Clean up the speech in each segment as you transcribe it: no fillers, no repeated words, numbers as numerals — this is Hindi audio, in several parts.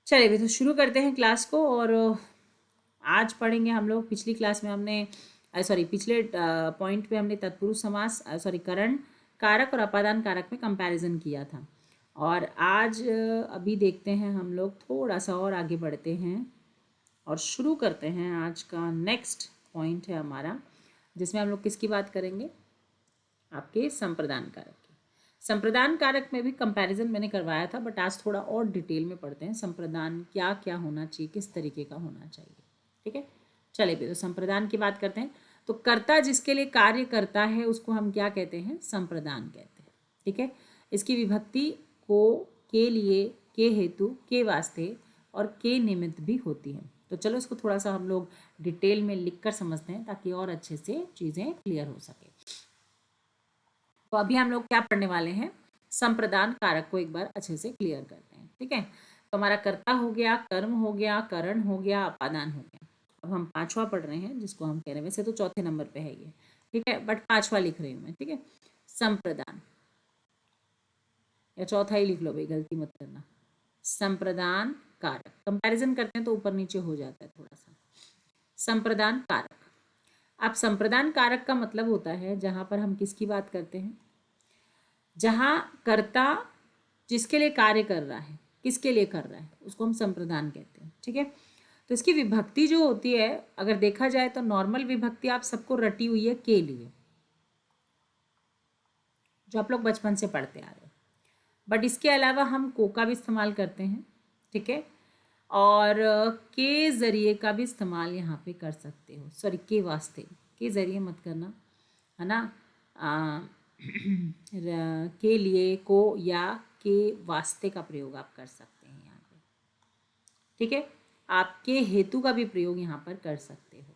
चलिए भी तो शुरू करते हैं क्लास को। और आज पढ़ेंगे हम लोग, पिछली क्लास में हमने पिछले पॉइंट पे हमने तत्पुरुष समास करण कारक और अपादान कारक में कंपैरिजन किया था। और आज अभी देखते हैं हम लोग, थोड़ा सा और आगे बढ़ते हैं और शुरू करते हैं। आज का नेक्स्ट पॉइंट है हमारा, जिसमें हम लोग किसकी बात करेंगे, आपके संप्रदान कारक की। संप्रदान कारक में भी कंपैरिजन मैंने करवाया था, बट आज थोड़ा और डिटेल में पढ़ते हैं संप्रदान क्या क्या होना चाहिए, किस तरीके का होना चाहिए। ठीक है, चलिए भी तो संप्रदान की बात करते हैं। तो कर्ता जिसके लिए कार्य करता है उसको हम क्या कहते हैं, संप्रदान कहते हैं। ठीक है, इसकी विभक्ति को, के लिए, के हेतु, के वास्ते और के निमित्त भी होती है। तो चलो इसको थोड़ा सा हम लोग डिटेल में लिख कर समझते हैं, ताकि और अच्छे से चीज़ें क्लियर हो सके। तो अभी हम लोग क्या पढ़ने वाले हैं, संप्रदान कारक को एक बार अच्छे से क्लियर करते हैं। ठीक है, तो हमारा कर्ता हो गया, कर्म हो गया, करण हो गया, अपादान हो गया। अब हम पांचवा पढ़ रहे हैं, जिसको हम कह रहे हैं, वैसे तो चौथे नंबर पे है ये, ठीक है, बट पांचवा लिख रही हूँ मैं। ठीक है, संप्रदान, या चौथा ही लिख लो भाई, गलती मत करना। संप्रदान कारक, कंपैरिजन करते हैं तो ऊपर नीचे हो जाता है थोड़ा सा। संप्रदान कारक, अब संप्रदान कारक का मतलब होता है जहां पर हम किसकी बात करते हैं, जहां कर्ता जिसके लिए कार्य कर रहा है, किसके लिए कर रहा है, उसको हम संप्रदान कहते हैं। ठीक है, तो इसकी विभक्ति जो होती है, अगर देखा जाए तो नॉर्मल विभक्ति आप सबको रटी हुई है के लिए, जो आप लोग बचपन से पढ़ते आ रहे हो। बट इसके अलावा हम को का भी इस्तेमाल करते हैं। ठीक है, और के ज़रिए का भी इस्तेमाल यहाँ पे कर सकते हो। सॉरी, के वास्ते, के ज़रिए मत करना, है ना। के लिए, को या के वास्ते का प्रयोग आप कर सकते हैं यहाँ पे। ठीक है, आपके हेतु का भी प्रयोग यहाँ पर कर सकते हो।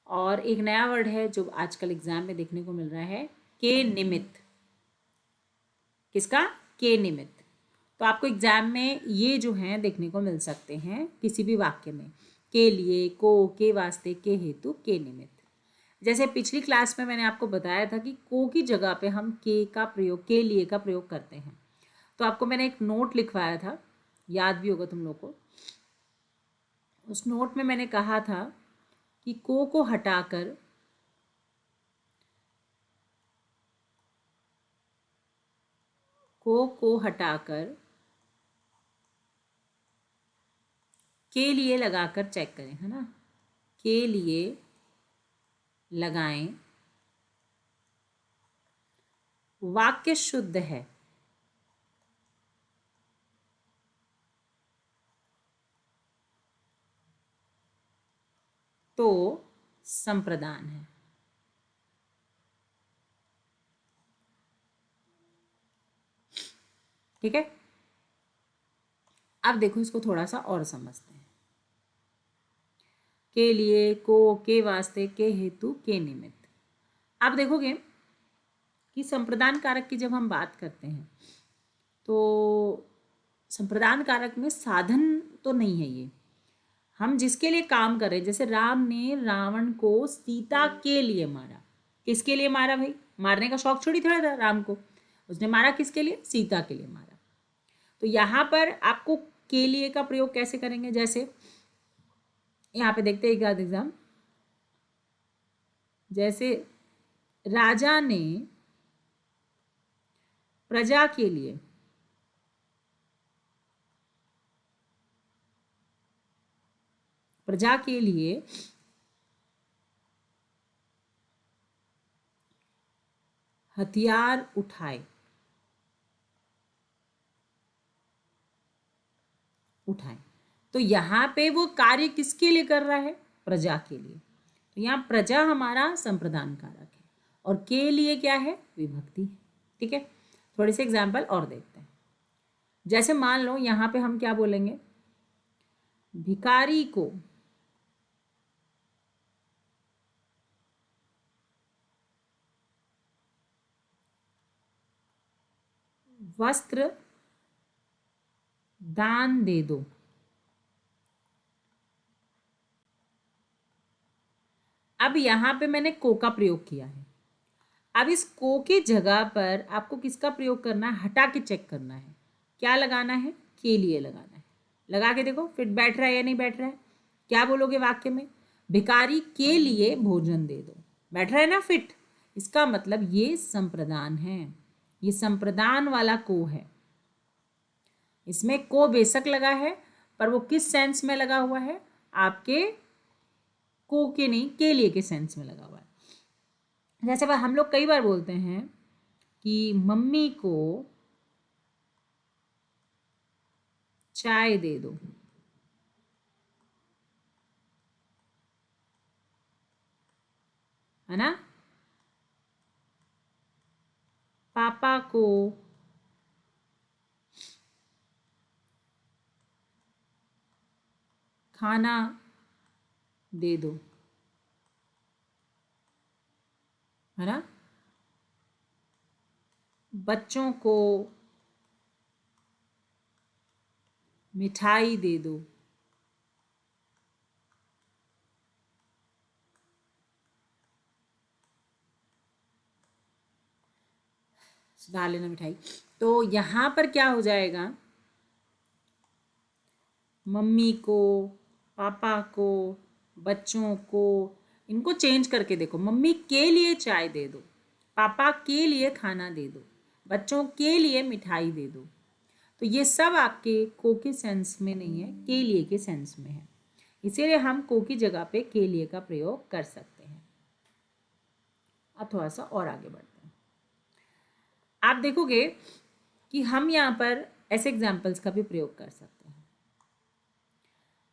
और एक नया वर्ड है जो आजकल एग्जाम में देखने को मिल रहा है, के निमित्त। किसका, के निमित्त। तो आपको एग्जाम में ये जो हैं देखने को मिल सकते हैं किसी भी वाक्य में, के लिए, को, के वास्ते, के हेतु, के निमित्त। जैसे पिछली क्लास में मैंने आपको बताया था कि को की जगह पे हम के का प्रयोग, के लिए का प्रयोग करते हैं। तो आपको मैंने एक नोट लिखवाया था, याद भी होगा तुम लोग को। उस नोट में मैंने कहा था कि को हटाकर को हटाकर के लिए लगाकर चेक करें, है ना। के लिए लगाएं, वाक्य शुद्ध है, तो संप्रदान है। ठीक है, अब देखो इसको थोड़ा सा और समझते हैं। के लिए, को, के वास्ते, के हेतु, के निमित्त। आप देखोगे कि संप्रदान कारक की जब हम बात करते हैं तो संप्रदान कारक में साधन तो नहीं है ये। हम जिसके लिए काम कर रहे हैं, जैसे राम ने रावण को सीता के लिए मारा। किसके लिए मारा भाई, मारने का शौक छोड़ी थोड़ा था राम को, उसने मारा किसके लिए, सीता के लिए मारा। तो यहाँ पर आपको के लिए का प्रयोग कैसे करेंगे, जैसे यहाँ पे देखते हैं एक आध एग्जाम। जैसे राजा ने प्रजा के लिए हथियार उठाए, तो यहाँ पे वो कार्य किसके लिए कर रहा है, प्रजा के लिए। तो यहाँ प्रजा हमारा संप्रदान कारक है, और के लिए क्या है, विभक्ति है। ठीक है, थोड़े से एग्जाम्पल और देखते हैं। जैसे मान लो यहाँ पे हम क्या बोलेंगे, भिखारी को वस्त्र दान दे दो। अब यहाँ पे मैंने को का प्रयोग किया है। अब इस को की जगह पर आपको किसका प्रयोग करना है, हटा के चेक करना है, क्या लगाना है, के लिए लगाना है। लगा के देखो फिट बैठ रहा है या नहीं बैठ रहा है। क्या बोलोगे वाक्य में? भिखारी के लिए भोजन दे दो। बैठ रहा है ना फिट। इसका मतलब ये संप्रदान है, ये संप्रदान वाला को है। इसमें को बेशक लगा है पर वो किस सेंस में लगा हुआ है? आपके को के नहीं, के लिए के सेंस में लगा हुआ है। जैसे वह हम लोग कई बार बोलते हैं कि मम्मी को चाय दे दो, है ना। पापा को खाना दे दो, है ना। बच्चों को मिठाई दे दो। सुधार लेना मिठाई। तो यहां पर क्या हो जाएगा? मम्मी को, पापा को, बच्चों को, इनको चेंज करके देखो। मम्मी के लिए चाय दे दो, पापा के लिए खाना दे दो, बच्चों के लिए मिठाई दे दो। तो ये सब आपके को के सेंस में नहीं है, के लिए के सेंस में है। इसीलिए हम को की जगह पे के लिए का प्रयोग कर सकते हैं। अब थोड़ा सा और आगे बढ़ते हैं। आप देखोगे कि हम यहाँ पर ऐसे एग्जाम्पल्स का भी प्रयोग कर सकते हैं।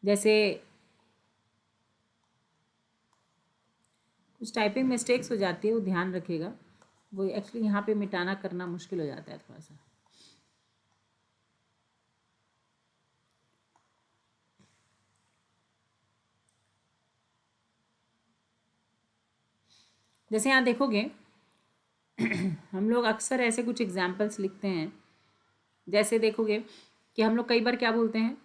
जैसे कुछ टाइपिंग मिस्टेक्स हो जाती है, वो ध्यान रखिएगा। वो एक्चुअली यहाँ पे मिटाना करना मुश्किल हो जाता है थोड़ा सा। जैसे यहाँ देखोगे हम लोग अक्सर ऐसे कुछ एग्जाम्पल्स लिखते हैं। जैसे देखोगे कि हम लोग कई बार क्या बोलते हैं,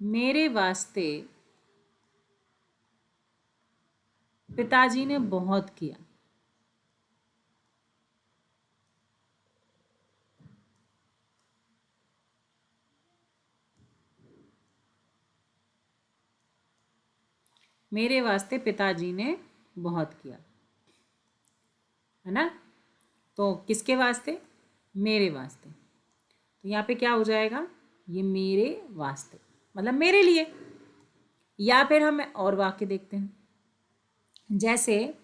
मेरे वास्ते पिताजी ने बहुत किया। मेरे वास्ते पिताजी ने बहुत किया, है ना। तो किसके वास्ते? मेरे वास्ते। तो यहाँ पे क्या हो जाएगा? ये मेरे वास्ते मतलब मेरे लिए। या फिर हम और वाक्य देखते हैं। जैसे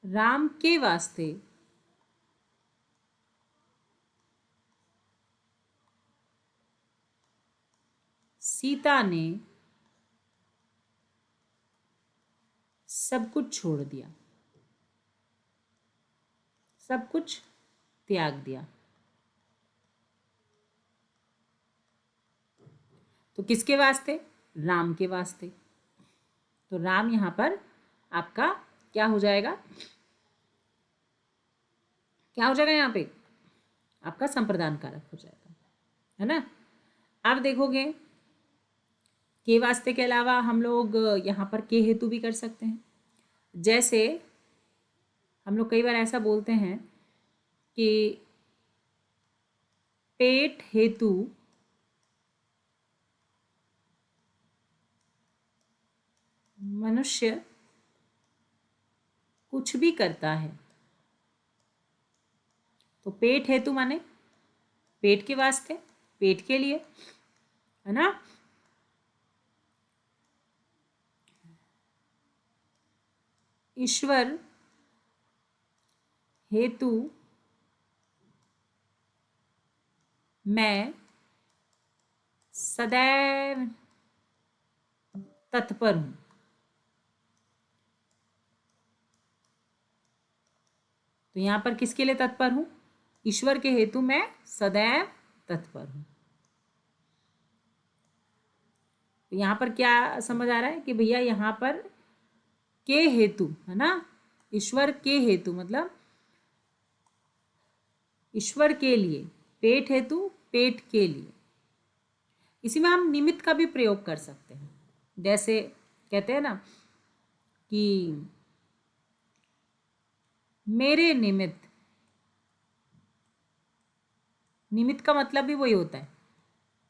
राम के वास्ते सीता ने सब कुछ छोड़ दिया, सब कुछ त्याग दिया। तो किसके वास्ते? राम के वास्ते। तो राम यहां पर आपका क्या हो जाएगा? क्या हो जाएगा यहाँ पे? आपका संप्रदान कारक हो जाएगा, है ना। अब देखोगे के वास्ते के अलावा हम लोग यहाँ पर के हेतु भी कर सकते हैं। जैसे हम लोग कई बार ऐसा बोलते हैं कि पेट हेतु मनुष्य कुछ भी करता है। तो पेट हेतु माने पेट के वास्ते, पेट के लिए, है ना। ईश्वर हेतु मैं सदैव तत्पर हूं। तो यहां पर किसके लिए तत्पर हूं? ईश्वर के हेतु मैं सदैव तत्पर हूं। तो यहां पर क्या समझ आ रहा है कि भैया यहां पर के हेतु, है ना। ईश्वर के हेतु मतलब ईश्वर के लिए, पेट हेतु पेट के लिए। इसी में हम निमित्त का भी प्रयोग कर सकते हैं। जैसे कहते हैं ना कि मेरे निमित्त, निमित्त का मतलब भी वही होता है,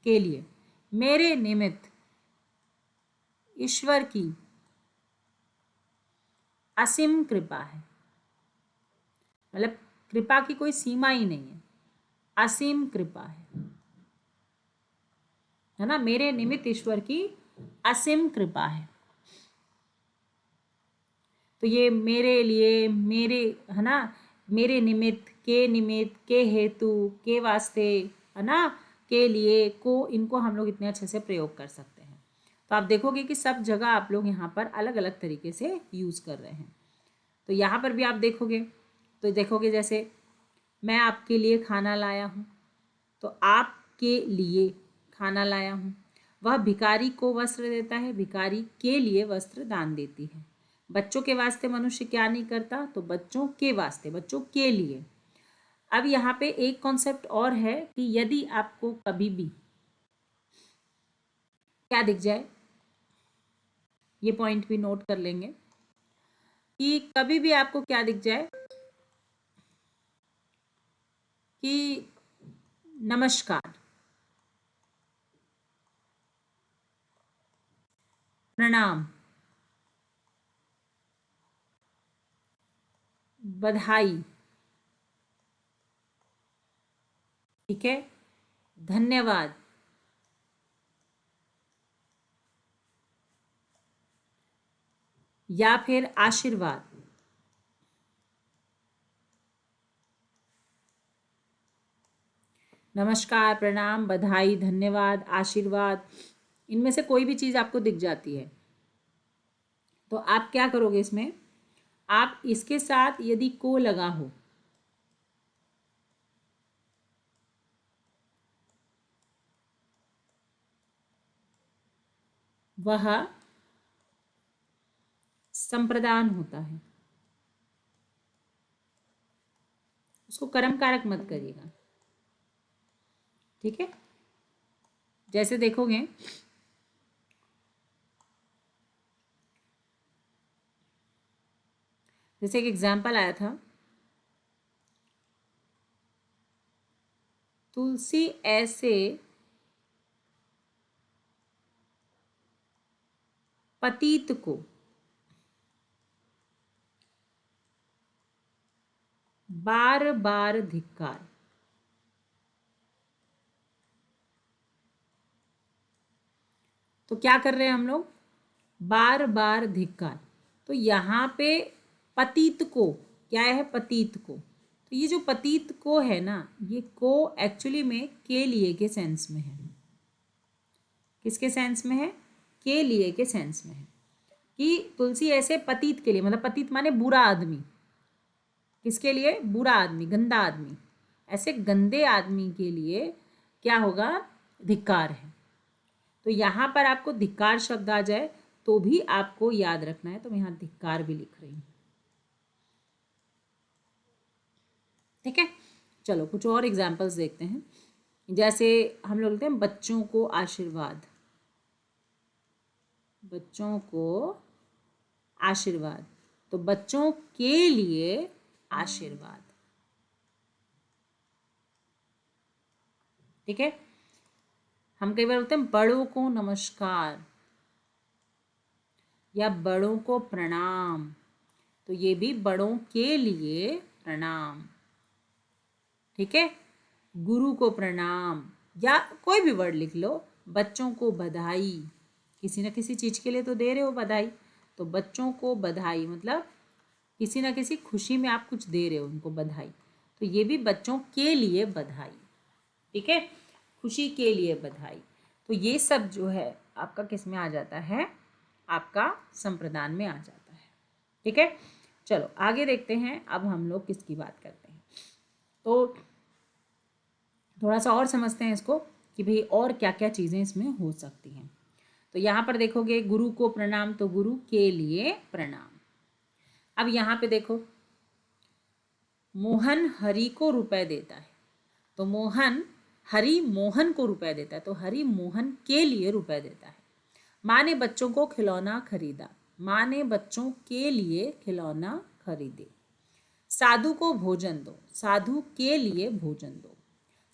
के लिए, मेरे निमित्त ईश्वर की असीम कृपा है। मतलब कृपा की कोई सीमा ही नहीं है, असीम कृपा है ना। मेरे निमित्त ईश्वर की असीम कृपा है। तो ये मेरे लिए, मेरे, है ना, मेरे निमित्त, के हेतु, के वास्ते, है ना, के लिए, को, इनको हम लोग इतने अच्छे से प्रयोग कर सकते हैं। तो आप देखोगे कि सब जगह आप लोग यहाँ पर अलग अलग तरीके से यूज़ कर रहे हैं। तो यहाँ पर भी आप देखोगे तो देखोगे जैसे मैं आपके लिए खाना लाया हूँ, तो आपके लिए खाना लाया हूँ। वह भिखारी को वस्त्र देता है, भिखारी के लिए वस्त्र दान देती है। बच्चों के वास्ते मनुष्य क्या नहीं करता, तो बच्चों के वास्ते, बच्चों के लिए। अब यहाँ पे एक कॉन्सेप्ट और है कि यदि आपको कभी भी क्या दिख जाए, ये पॉइंट भी नोट कर लेंगे कि कभी भी आपको क्या दिख जाए कि नमस्कार, प्रणाम, बधाई, ठीक है, धन्यवाद, या फिर आशीर्वाद, नमस्कार, प्रणाम, बधाई, धन्यवाद, आशीर्वाद, इनमें से कोई भी चीज़ आपको दिख जाती है तो आप क्या करोगे इसमें, आप इसके साथ यदि को लगा हो, वह संप्रदान होता है। उसको कर्म कारक मत करिएगा, ठीक है। जैसे देखोगे जैसे एक एग्जाम्पल आया था, तुलसी ऐसे पतित को बार बार धिक्कार। तो क्या कर रहे हैं हम लोग, बार बार धिक्कार। तो यहाँ पे पतित को, क्या है, पतित को, तो ये जो पतित को है ना, ये को एक्चुअली में के लिए के सेंस में है। किसके सेंस में है, के लिए के सेंस में है कि तुलसी ऐसे पतित के लिए, मतलब पतित माने बुरा आदमी, किसके लिए, बुरा आदमी, गंदा आदमी, ऐसे गंदे आदमी के लिए क्या होगा, धिक्कार है। तो यहाँ पर आपको धिक्कार शब्द आ जाए तो भी आपको याद रखना है, तो मैं यहाँ धिक्कार भी लिख रही हूँ, ठीक है। चलो कुछ और एग्जाम्पल्स देखते हैं। जैसे हम लोग बोलते हैं बच्चों को आशीर्वाद, बच्चों को आशीर्वाद, तो बच्चों के लिए आशीर्वाद, ठीक है। हम कई बार बोलते हैं बड़ों को नमस्कार या बड़ों को प्रणाम, तो ये भी बड़ों के लिए प्रणाम, ठीक है। गुरु को प्रणाम, या कोई भी वर्ड लिख लो। बच्चों को बधाई, किसी न किसी चीज़ के लिए तो दे रहे हो बधाई, तो बच्चों को बधाई मतलब किसी न किसी खुशी में आप कुछ दे रहे हो उनको बधाई, तो ये भी बच्चों के लिए बधाई, ठीक है, खुशी के लिए बधाई। तो ये सब जो है आपका किस में आ जाता है, आपका संप्रदान में आ जाता है, ठीक है। चलो आगे देखते हैं, अब हम लोग किसकी बात करते हैं, तो थोड़ा सा और समझते हैं इसको कि भाई और क्या क्या चीज़ें इसमें हो सकती हैं। तो यहाँ पर देखोगे गुरु को प्रणाम, तो गुरु के लिए प्रणाम। अब यहाँ पे देखो, मोहन हरि को रुपए देता है, तो मोहन, हरि मोहन को रुपए देता है, तो हरि मोहन के लिए रुपए देता है। माँ ने बच्चों को खिलौना खरीदा, माँ ने बच्चों के लिए खिलौना खरीदे। साधु को भोजन दो, साधु के लिए भोजन दो,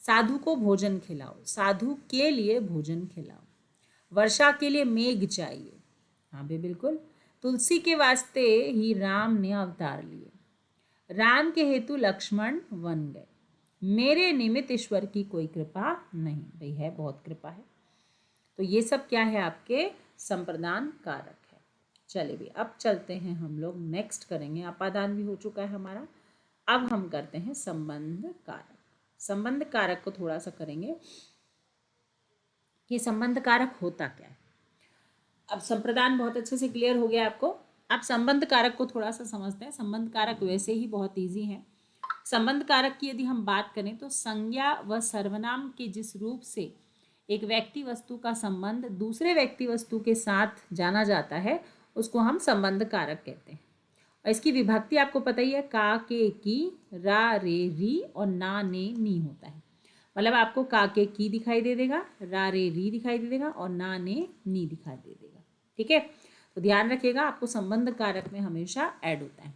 साधु को भोजन खिलाओ, साधु के लिए भोजन खिलाओ, वर्षा के लिए मेघ चाहिए, हाँ भी बिल्कुल, तुलसी के वास्ते ही राम ने अवतार लिए, राम के हेतु लक्ष्मण वन गए, मेरे निमित्त ईश्वर की कोई कृपा नहीं। भाई है, बहुत कृपा है। तो ये सब क्या है, आपके संप्रदान कारक है। चलिए भी अब चलते हैं, हम लोग नेक्स्ट करेंगे, अपादान भी हो चुका है हमारा। अब हम करते हैं संबंध कारक। संबंध कारक को थोड़ा सा करेंगे कि संबंध कारक होता क्या है। अब संप्रदान बहुत अच्छे से क्लियर हो गया आपको। अब संबंध कारक को थोड़ा सा समझते हैं। संबंध कारक वैसे ही बहुत ईजी है। संबंध कारक की यदि हम बात करें तो संज्ञा व सर्वनाम के जिस रूप से एक व्यक्ति वस्तु का संबंध दूसरे व्यक्ति वस्तु के साथ जाना जाता है, उसको हम संबंध कारक कहते हैं। और इसकी विभक्ति आपको पता ही है, का के की, रा रे री और ना ने नी होता है। मतलब आपको का के की दिखाई दे देगा, रा रे री दिखाई दे देगा और ना ने नी दिखाई दे देगा। ठीक है, तो ध्यान रखिएगा, आपको संबंध कारक में हमेशा ऐड होता है।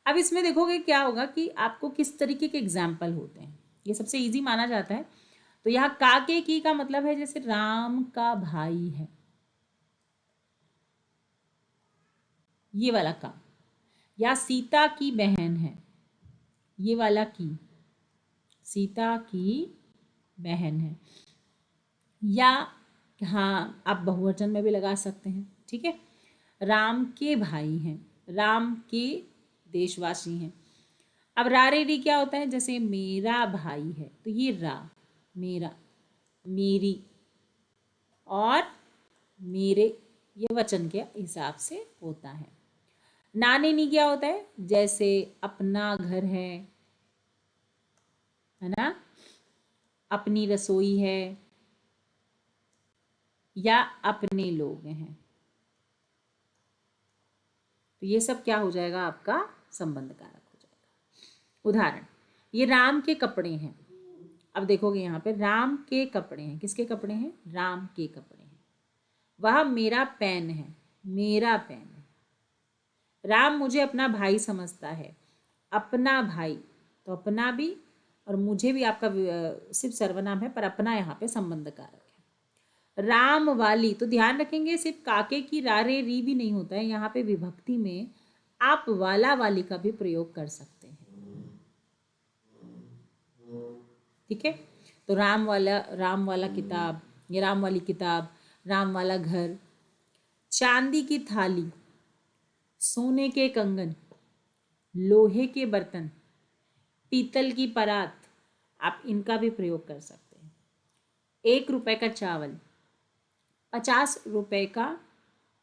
अब इसमें देखोगे क्या होगा कि आपको किस तरीके के एग्जाम्पल होते हैं। ये सबसे इजी माना जाता है। तो यहाँ का के की का मतलब है जैसे राम का भाई है, ये वाला का, या सीता की बहन है, ये वाला की, सीता की बहन है, या हाँ आप बहुवचन में भी लगा सकते हैं। ठीक है, राम के भाई हैं, राम के देशवासी हैं। अब रा रे री क्या होता है, जैसे मेरा भाई है, तो ये रा मेरा, मेरी और मेरे, ये वचन के हिसाब से होता है। नाने नी क्या होता है, जैसे अपना घर है ना, अपनी रसोई है, या अपने लोग हैं। तो ये सब क्या हो जाएगा, आपका संबंध कारक हो जाएगा। उदाहरण, ये राम के कपड़े हैं। अब देखोगे यहाँ पे राम के कपड़े हैं, किसके कपड़े हैं, राम के कपड़े हैं। वह मेरा पेन है, मेरा पेन है। राम मुझे अपना भाई समझता है, अपना भाई, तो अपना भी और मुझे भी आपका सिर्फ सर्वनाम है, पर अपना यहाँ पे संबंध कारक है। राम वाली, तो ध्यान रखेंगे सिर्फ काके की रा रे री भी नहीं होता है, यहाँ पे विभक्ति में आप वाला वाली का भी प्रयोग कर सकते हैं। ठीक है, तो राम वाला किताब, ये राम वाली किताब, राम वाला घर, चांदी की थाली, सोने के कंगन, लोहे के बर्तन, पीतल की परात, आप इनका भी प्रयोग कर सकते हैं। 1 रुपए का चावल, 50 रुपए का,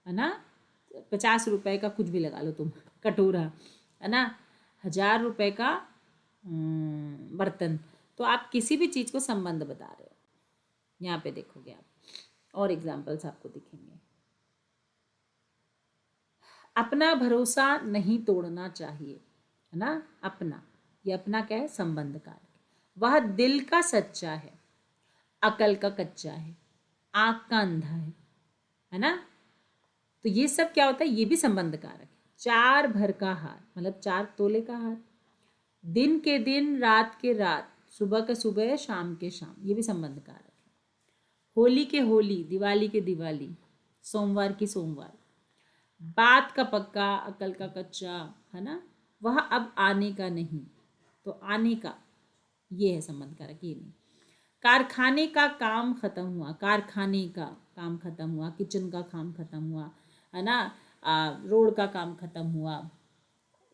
है ना, 50 रुपए का कुछ भी लगा लो तुम, कटोरा, है ना, 1000 रुपए का बर्तन। तो आप किसी भी चीज़ को संबंध बता रहे हो। यहाँ पे देखोगे आप और एग्जाम्पल्स आपको दिखेंगे। अपना भरोसा नहीं तोड़ना चाहिए, है ना, अपना, ये अपना क्या है, संबंध कारक। वह दिल का सच्चा है, अकल का कच्चा है, आँख का अंधा है ना। तो ये सब क्या होता है, ये भी संबंध कारक है। 4 भर का हार, मतलब 4 तोले का हार, दिन के दिन, रात के रात, सुबह के सुबह, शाम के शाम, ये भी संबंध कारक है। होली के होली, दिवाली के दिवाली, सोमवार की सोमवार, बात का पक्का, अकल का कच्चा, है ना, वह अब आने का नहीं, तो आने का, ये है संबंध कारक, ये नहीं। कारखाने का काम खत्म हुआ, कारखाने का काम खत्म हुआ, किचन का काम खत्म हुआ, है ना, रोड का काम खत्म हुआ,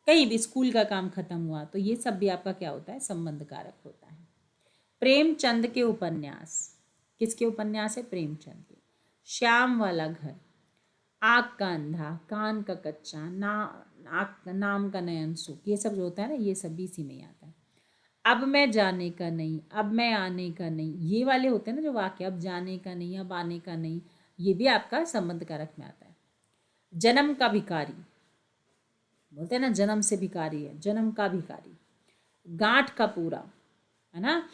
कहीं भी स्कूल का काम खत्म हुआ, तो ये सब भी आपका क्या होता है, संबंध कारक होता है। प्रेमचंद के उपन्यास, किसके उपन्यास है, प्रेमचंद के। श्याम वाला घर, आँख का अंधा, कान का कच्चा, नाम का नयन सुख, ये सब जो होता है ना, ये सब इसी में आता है। अब मैं जाने का नहीं, अब मैं आने का नहीं, ये वाले होते हैं ना जो वाक्य, अब जाने का नहीं, अब आने का नहीं, ये भी आपका संबंध कारक में आता है। जन्म का भिखारी, बोलते हैं ना जन्म से भिखारी है, जन्म का भिखारी। गांठ का पूरा, है ना,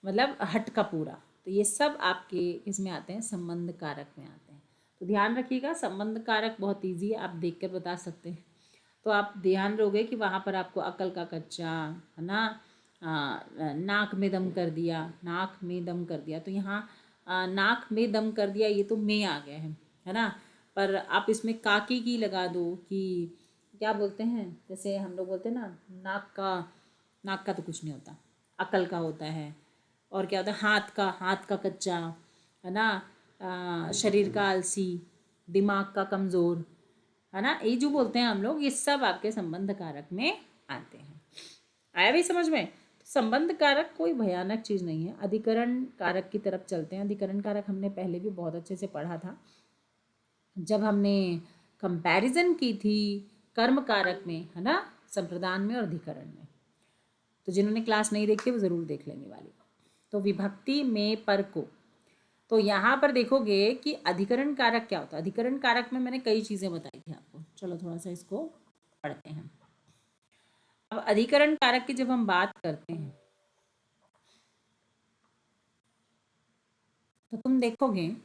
मतलब हट का पूरा, तो ये सब आपके इसमें आते हैं, संबंध कारक में आते हैं। तो ध्यान रखिएगा, संबंध कारक बहुत ईजी है, आप देखकर बता सकते हैं। तो आप ध्यान रहोगे कि वहाँ पर आपको अकल का कच्चा, है ना, नाक में दम कर दिया, नाक में दम कर दिया, तो यहाँ नाक में दम कर दिया, ये तो में आ गया है ना। पर आप इसमें काकी की लगा दो कि क्या बोलते हैं, जैसे हम लोग बोलते हैं ना, नाक का तो कुछ नहीं होता, अकल का होता है। और क्या होता है, हाथ का कच्चा, है ना, शरीर का आलसी, दिमाग का कमज़ोर, है ना, ये जो बोलते हैं हम लोग, ये सब आपके संबंध कारक में आते हैं। आया भी समझ में? संबंध कारक कोई भयानक चीज़ नहीं है। अधिकरण कारक की तरफ चलते हैं। अधिकरण कारक हमने पहले भी बहुत अच्छे से पढ़ा था जब हमने कंपैरिजन की थी कर्म कारक में, है ना, संप्रदान में और अधिकरण में। तो जिन्होंने क्लास नहीं देखी वो ज़रूर देख लेने वाली। तो विभक्ति में पर को, तो यहाँ पर देखोगे कि अधिकरण कारक क्या होता है। अधिकरण कारक में मैंने कई चीज़ें बताई थी आपको। चलो थोड़ा सा इसको पढ़ते हैं। अब अधिकरण कारक की जब हम बात करते हैं तो तुम देखोगे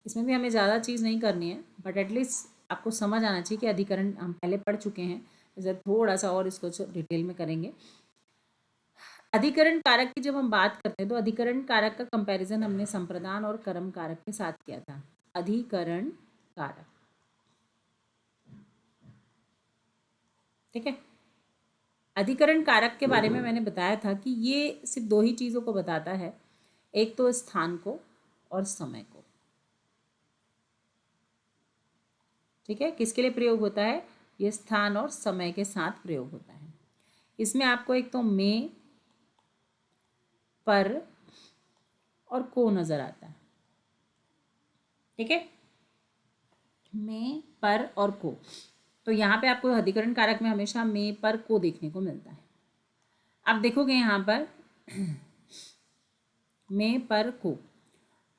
इसमें भी हमें ज़्यादा चीज़ नहीं करनी है, बट एटलीस्ट आपको समझ आना चाहिए कि अधिकरण हम पहले पढ़ चुके हैं, जैसे थोड़ा सा और इसको डिटेल में करेंगे। अधिकरण कारक की जब हम बात करते हैं तो अधिकरण कारक का कंपैरिजन हमने संप्रदान और कर्म कारक के साथ किया था। अधिकरण कारक, ठीक है। अधिकरण कारक के बारे में मैंने बताया था कि ये सिर्फ दो ही चीज़ों को बताता है, एक तो स्थान को और समय को, ठीक है। किसके लिए प्रयोग होता है? ये स्थान और समय के साथ प्रयोग होता है। इसमें आपको एक तो में, पर और को नजर आता है, ठीक है। में, पर और को, तो यहाँ पे आपको अधिकरण कारक में हमेशा में, पर, को देखने को मिलता है। अब देखोगे यहाँ पर में, पर, को,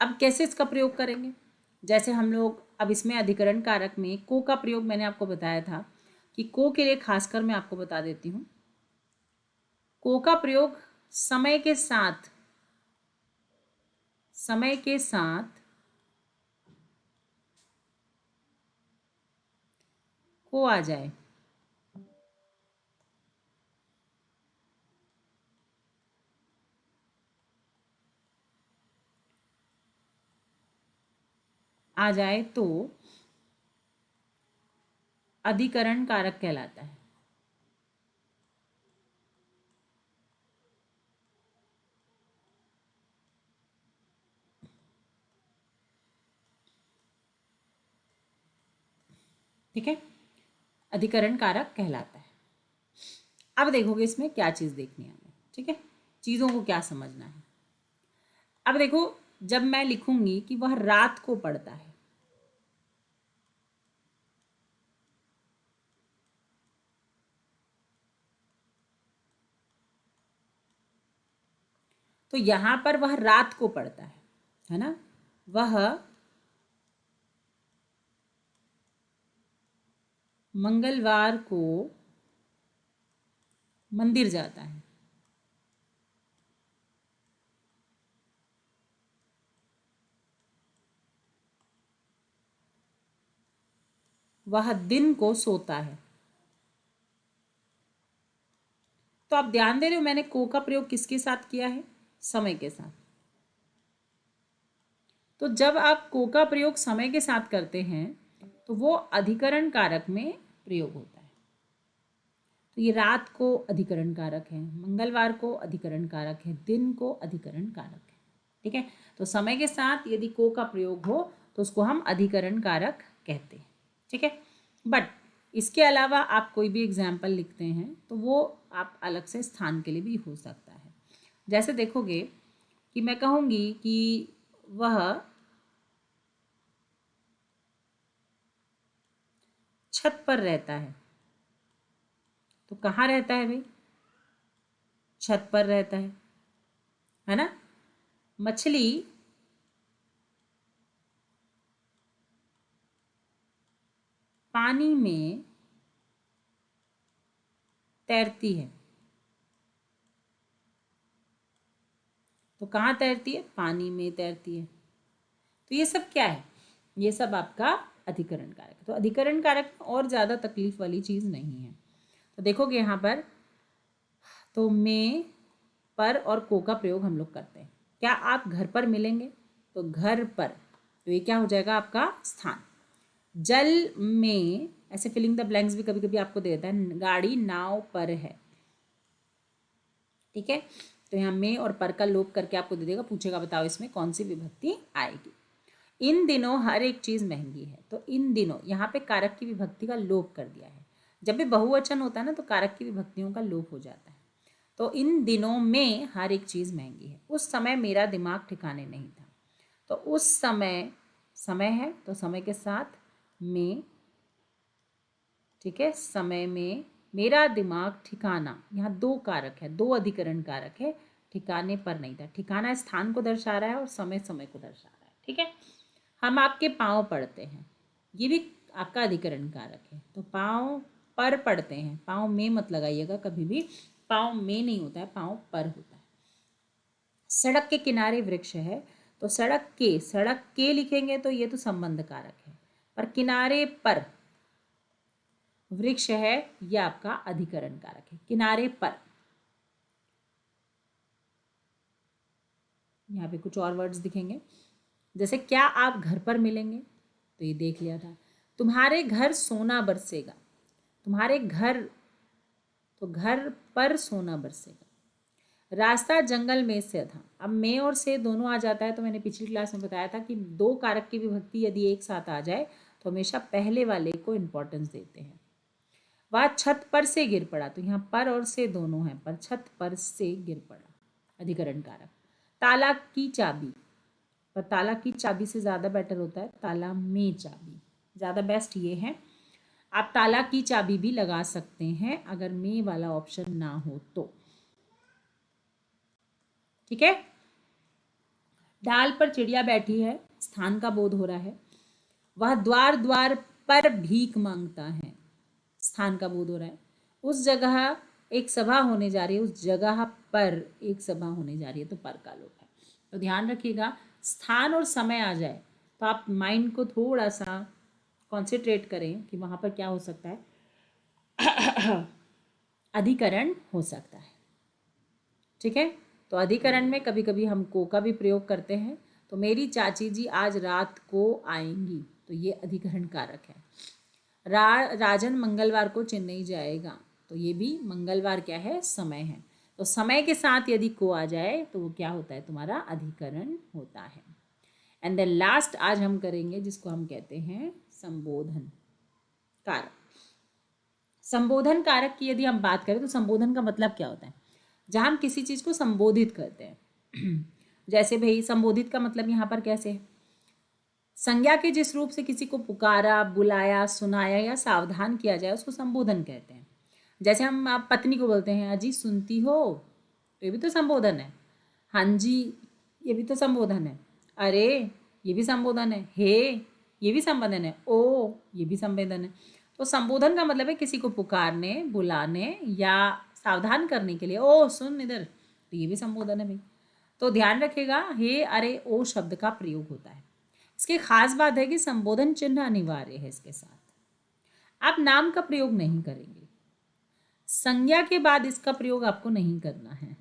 अब कैसे इसका प्रयोग करेंगे? जैसे हम लोग अब इसमें अधिकरण कारक में को का प्रयोग मैंने आपको बताया था कि को के लिए खासकर मैं आपको बता देती हूँ, को का प्रयोग समय के साथ को आ जाए, तो अधिकरण कारक कहलाता है, ठीक है। अधिकरण कारक कहलाता है। अब देखोगे इसमें क्या चीज़ देखनी है हमें, ठीक है, चीज़ों को क्या समझना है। अब देखो, जब मैं लिखूंगी कि वह रात को पढ़ता है, तो यहां पर वह रात को पढ़ता है ना, वह मंगलवार को मंदिर जाता है, वह दिन को सोता है। तो आप ध्यान दे रहे हो मैंने को का प्रयोग किसके साथ किया है? समय के साथ। तो जब आप को का प्रयोग समय के साथ करते हैं तो वो अधिकरण कारक में प्रयोग होता है। तो ये रात को अधिकरण कारक है, मंगलवार को अधिकरण कारक है, दिन को अधिकरण कारक है, ठीक है। तो समय के साथ यदि को का प्रयोग हो तो उसको हम अधिकरण कारक कहते हैं, ठीक है। बट इसके अलावा आप कोई भी एग्जाम्पल लिखते हैं तो वो आप अलग से स्थान के लिए भी हो सकता है। जैसे देखोगे कि मैं कहूँगी कि वह छत पर रहता है, तो कहाँ रहता है भाई? छत पर रहता है ना। मछली पानी में तैरती है, तो कहाँ तैरती है? पानी में तैरती है। तो ये सब क्या है? ये सब आपका अधिकरण कारक। तो अधिकरण कारक में और ज़्यादा तकलीफ वाली चीज़ नहीं है। तो देखोगे यहाँ पर तो में, पर और को का प्रयोग हम लोग करते हैं। क्या आप घर पर मिलेंगे, तो घर पर, तो ये क्या हो जाएगा आपका स्थान। जल में, ऐसे फिलिंग द ब्लैंक्स भी कभी कभी आपको दे देता है, गाड़ी नाव पर है, ठीक है। तो यहाँ में और पर का लोप करके आपको दे देगा, पूछेगा बताओ इसमें कौन सी विभक्ति आएगी। इन दिनों हर एक चीज़ महंगी है, तो इन दिनों यहाँ पे कारक की विभक्ति का लोप कर दिया है। जब भी बहुवचन होता है ना तो कारक की विभक्तियों का लोप हो जाता है। तो इन दिनों में हर एक चीज़ महंगी है। उस समय मेरा दिमाग ठिकाने नहीं था, तो उस समय, समय है तो समय के साथ में, ठीक है, समय में मेरा दिमाग ठिकाना, यहाँ दो कारक है, दो अधिकरण कारक है, ठिकाने पर नहीं था। ठिकाना स्थान को दर्शा रहा है और समय समय को दर्शा रहा है, ठीक है। हम आपके पाँव पढ़ते हैं, ये भी आपका अधिकरण कारक है। तो पाँव पर पढ़ते हैं, पाँव में मत लगाइएगा कभी भी, पाँव में नहीं होता है, पाँव पर होता है। सड़क के किनारे वृक्ष है, तो सड़क के लिखेंगे तो ये तो संबंध कारक है, पर किनारे पर वृक्ष है, यह आपका अधिकरण कारक है। किनारे पर, यहाँ पे कुछ और वर्ड्स दिखेंगे, जैसे क्या आप घर पर मिलेंगे, तो ये देख लिया था। तुम्हारे घर सोना बरसेगा, तुम्हारे घर, तो घर पर सोना बरसेगा। रास्ता जंगल में से था, अब में और से दोनों आ जाता है, तो मैंने पिछली क्लास में बताया था कि दो कारक की विभक्ति यदि एक साथ आ जाए तो हमेशा पहले वाले को इंपॉर्टेंस देते हैं। वह छत पर से गिर पड़ा, तो यहाँ पर और से दोनों हैं, पर छत पर से गिर पड़ा, अधिकरण कारक। ताला की चाबी, पर ताला की चाबी से ज़्यादा बेटर होता है ताला में चाबी, ज़्यादा बेस्ट ये है। आप ताला की चाबी भी लगा सकते हैं अगर में वाला ऑप्शन ना हो तो, ठीक है। डाल पर चिड़िया बैठी है, स्थान का बोध हो रहा है। वह द्वार द्वार पर भीख मांगता है, स्थान का बोध हो रहा है। उस जगह एक सभा होने जा रही है, उस जगह पर एक सभा होने जा रही है, तो पर का लोप है। तो ध्यान रखिएगा, स्थान और समय आ जाए तो आप माइंड को थोड़ा सा कॉन्सेंट्रेट करें कि वहाँ पर क्या हो सकता है, अधिकरण हो सकता है, ठीक है। तो अधिकरण में कभी कभी हम को का भी प्रयोग करते हैं। तो मेरी चाची जी आज रात को आएंगी, तो ये अधिकरण कारक है। राजन मंगलवार को चेन्नई जाएगा, तो ये भी मंगलवार क्या है, समय है। तो समय के साथ यदि को आ जाए तो वो क्या होता है, तुम्हारा अधिकरण होता है। एंड देन लास्ट आज हम करेंगे जिसको हम कहते हैं संबोधन कारक। संबोधन कारक की यदि हम बात करें तो संबोधन का मतलब क्या होता है, जहाँ हम किसी चीज़ को संबोधित करते हैं। जैसे भाई संबोधित का मतलब यहाँ पर कैसे है, संज्ञा के जिस रूप से किसी को पुकारा, बुलाया, सुनाया या सावधान किया जाए उसको संबोधन कहते हैं। जैसे हम आप पत्नी को बोलते हैं अजी सुनती हो, तो ये भी तो संबोधन है। हाँ जी, ये भी तो संबोधन है। अरे, ये भी संबोधन है। हे, ये भी संबोधन है। ओ, ये भी संबोधन है। तो संबोधन का मतलब है किसी को पुकारने, बुलाने या सावधान करने के लिए, ओ सुन इधर, तो ये भी संबोधन है भाई। तो ध्यान रखिएगा, हे, अरे, ओ शब्द का प्रयोग होता है। इसकी खास बात है कि संबोधन चिन्ह अनिवार्य है इसके साथ। आप नाम का प्रयोग नहीं करेंगे, संज्ञा के बाद इसका प्रयोग आपको नहीं करना है,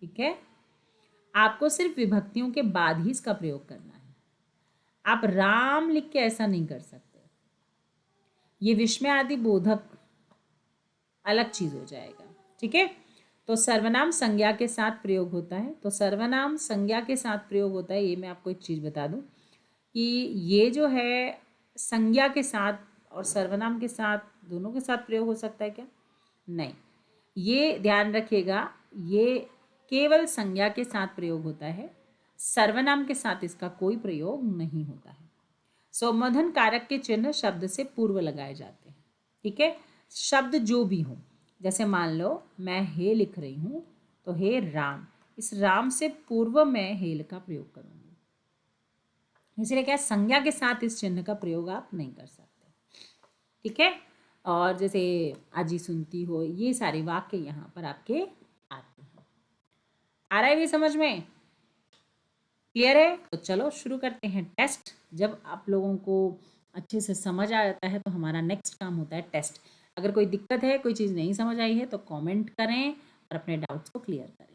ठीक है। आपको सिर्फ विभक्तियों के बाद ही इसका प्रयोग करना है। आप राम लिख के ऐसा नहीं कर सकते, ये विस्मय आदि बोधक अलग चीज हो जाएगा, ठीक है। तो सर्वनाम संज्ञा के साथ प्रयोग होता है, तो सर्वनाम संज्ञा के साथ प्रयोग होता है। ये मैं आपको एक चीज़ बता दूं कि ये जो है संज्ञा के साथ और सर्वनाम के साथ दोनों के साथ प्रयोग हो सकता है क्या, नहीं। ये ध्यान रखिएगा, ये केवल संज्ञा के साथ प्रयोग होता है, सर्वनाम के साथ इसका कोई प्रयोग नहीं होता है। संबोधन कारक के चिन्ह शब्द से पूर्व लगाए जाते हैं, ठीक है। शब्द जो भी हो, जैसे मान लो मैं हे लिख रही हूँ, तो हे राम, इस राम से पूर्व मैं हेल का प्रयोग करूँगी, इसलिए क्या संज्ञा के साथ इस चिन्ह का प्रयोग आप नहीं कर सकते, ठीक है। और जैसे आजी सुनती हो, ये सारे वाक्य यहाँ पर आपके आते हैं। आ रहा है भी समझ में, क्लियर है? तो चलो शुरू करते हैं टेस्ट। जब आप लोगों को अच्छे से समझ आ जाता है तो हमारा नेक्स्ट काम होता है टेस्ट। अगर कोई दिक्कत है, कोई चीज़ नहीं समझ आई है तो कमेंट करें और अपने डाउट्स को क्लियर करें।